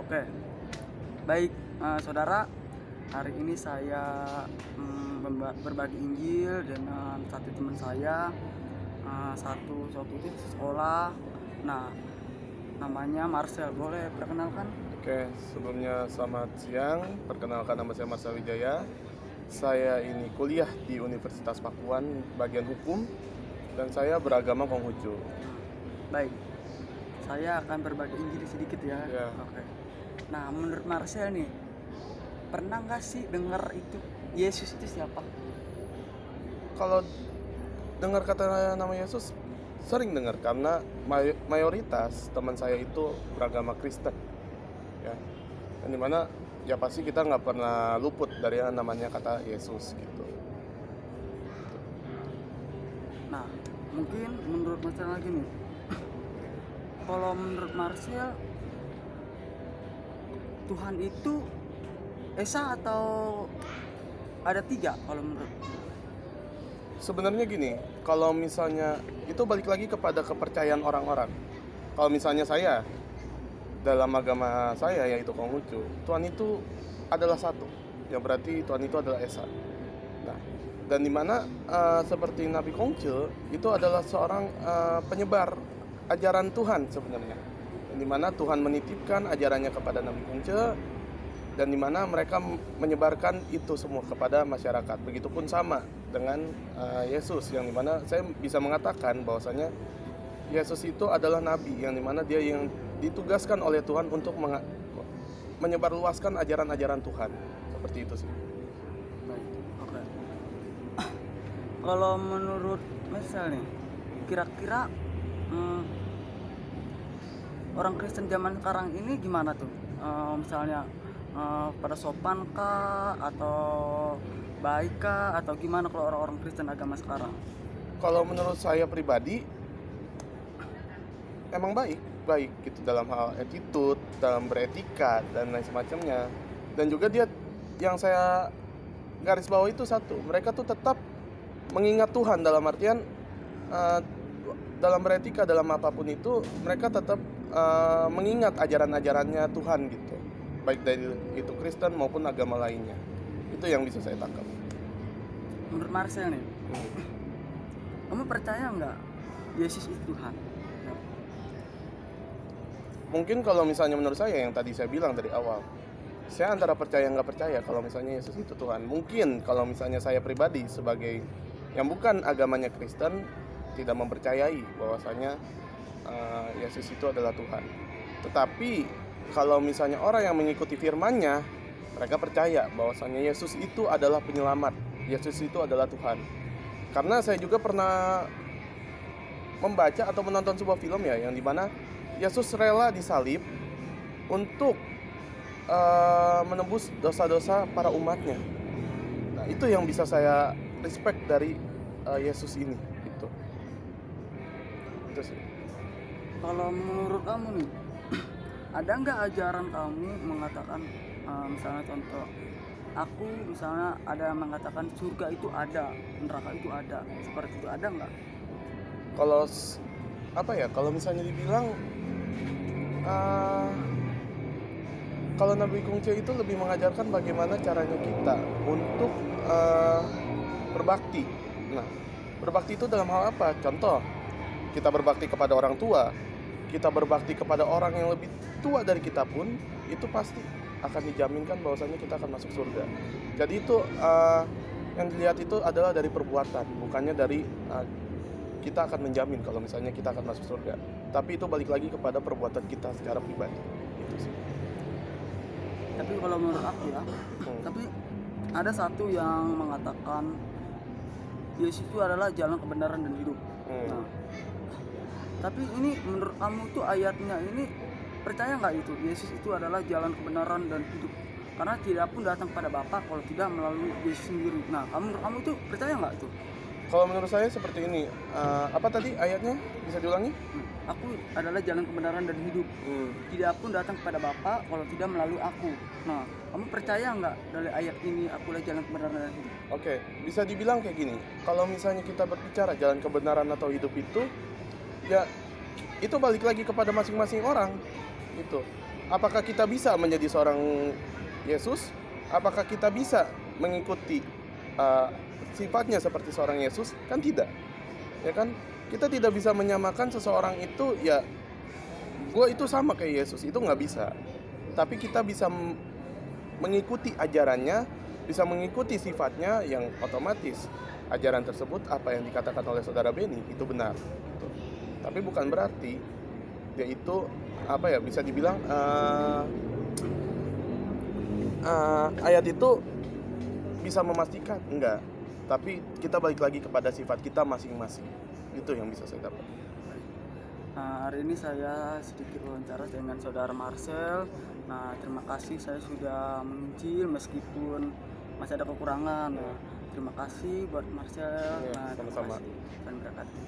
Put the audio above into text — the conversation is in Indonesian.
Oke, baik saudara, hari ini saya berbagi Injil dengan satu teman saya, satu itu sekolah. Nah, namanya Marcel, boleh perkenalkan? Oke, sebelumnya selamat siang. Perkenalkan, nama saya Marcel Wijaya. Saya ini kuliah di Universitas Pakuan, bagian hukum, dan saya beragama Konghucu. Baik, saya akan berbagi Injil sedikit ya. Ya. Oke. Nah, menurut Marcel nih, pernah nggak sih dengar itu Yesus itu siapa? Kalau dengar kata nama Yesus, sering dengar karena mayoritas teman saya itu beragama Kristen. Ya, dan dimana ya pasti kita nggak pernah luput dari yang namanya kata Yesus gitu. Nah, mungkin menurut Marcel lagi nih, kalau menurut Marcel Tuhan itu esa atau ada tiga kalau menurut? Sebenarnya gini, kalau misalnya itu balik lagi kepada kepercayaan orang-orang. Kalau misalnya saya, dalam agama saya yaitu Konghucu, Tuhan itu adalah satu, yang berarti Tuhan itu adalah Esa. Nah, dan dimana seperti Nabi Kongce itu adalah seorang penyebar ajaran Tuhan sebenarnya. Dan dimana Tuhan menitipkan ajarannya kepada Nabi Kongce, dan dimana mereka menyebarkan itu semua kepada masyarakat. Begitupun sama dengan Yesus, yang dimana saya bisa mengatakan bahwasanya Yesus itu adalah nabi, yang dimana dia yang ditugaskan oleh Tuhan untuk menyebarluaskan ajaran-ajaran Tuhan. Seperti itu sih. Baik, oke. Kalau menurut Marcel nih, kira-kira orang Kristen zaman sekarang ini gimana tuh? Misalnya pada sopan kah atau baik kah atau gimana kalau orang-orang Kristen agama sekarang? Kalau menurut saya pribadi, emang baik gitu dalam hal attitude, dalam beretika dan lain semacamnya. Dan juga dia, yang saya garis bawah itu satu, mereka tuh tetap mengingat Tuhan, dalam artian dalam beretika, dalam apapun itu mereka tetap mengingat ajaran-ajarannya Tuhan gitu, baik dari itu Kristen maupun agama lainnya. Itu yang bisa saya tangkap. Menurut Marcel nih, kamu percaya nggak Yesus itu Tuhan? Ya. Mungkin kalau misalnya menurut saya, yang tadi saya bilang dari awal, saya antara percaya nggak percaya kalau misalnya Yesus itu Tuhan. Mungkin kalau misalnya saya pribadi sebagai yang bukan agamanya Kristen tidak mempercayai bahwasanya Yesus itu adalah Tuhan. Tetapi kalau misalnya orang yang mengikuti firman-Nya, mereka percaya bahwasanya Yesus itu adalah penyelamat, Yesus itu adalah Tuhan. Karena saya juga pernah membaca atau menonton sebuah film ya, yang dimana Yesus rela disalib untuk menebus dosa-dosa para umatnya. Nah, itu yang bisa saya respect dari Yesus ini gitu. Itu sih. Kalau menurut kamu nih, ada nggak ajaran kamu mengatakan misalnya contoh, aku misalnya ada yang mengatakan surga itu ada, neraka itu ada, seperti itu ada nggak? Kalau apa ya? Kalau misalnya dibilang kalau Nabi Kungce itu lebih mengajarkan bagaimana caranya kita untuk berbakti. Nah, berbakti itu dalam hal apa? Contoh, kita berbakti kepada orang tua, kita berbakti kepada orang yang lebih tua dari kita pun, itu pasti akan dijaminkan bahwasanya kita akan masuk surga. Jadi itu yang dilihat itu adalah dari perbuatan, bukannya dari kita akan menjamin kalau misalnya kita akan masuk surga. Tapi itu balik lagi kepada perbuatan kita secara pribadi. Itu sih. Tapi kalau menurut aku ya, tapi ada satu yang mengatakan Yesus itu adalah jalan kebenaran dan hidup. Nah, tapi ini menurut kamu tuh ayatnya ini percaya nggak itu Yesus itu adalah jalan kebenaran dan hidup? Karena tidak pun datang pada Bapa kalau tidak melalui Yesus sendiri. Nah, kamu itu percaya nggak itu? Kalau menurut saya seperti ini. Apa tadi ayatnya? Bisa diulangi? Aku adalah jalan kebenaran dan hidup. Tidak pun datang kepada Bapa kalau tidak melalui aku. Nah, kamu percaya nggak dari ayat ini aku adalah jalan kebenaran dan hidup? Oke, bisa dibilang kayak gini. Kalau misalnya kita berbicara jalan kebenaran atau hidup itu, ya itu balik lagi kepada masing-masing orang. Itu. Apakah kita bisa menjadi seorang Yesus? Apakah kita bisa mengikuti sifatnya seperti seorang Yesus? Kan tidak, ya kan? Kita tidak bisa menyamakan seseorang itu, ya gue itu sama kayak Yesus, itu nggak bisa. Tapi kita bisa mengikuti ajarannya, bisa mengikuti sifatnya, yang otomatis ajaran tersebut, apa yang dikatakan oleh saudara Benny itu benar. Tapi bukan berarti dia itu apa ya, bisa dibilang ayat itu bisa memastikan, enggak. Tapi kita balik lagi kepada sifat kita masing-masing. Itu yang bisa saya dapat. Nah, hari ini saya sedikit wawancara dengan saudara Marcel. Nah, terima kasih, saya sudah menginjil meskipun masih ada kekurangan. Nah, terima kasih buat Marcel. Iya, Nah, terima sama-sama. kasih. Dan berkati.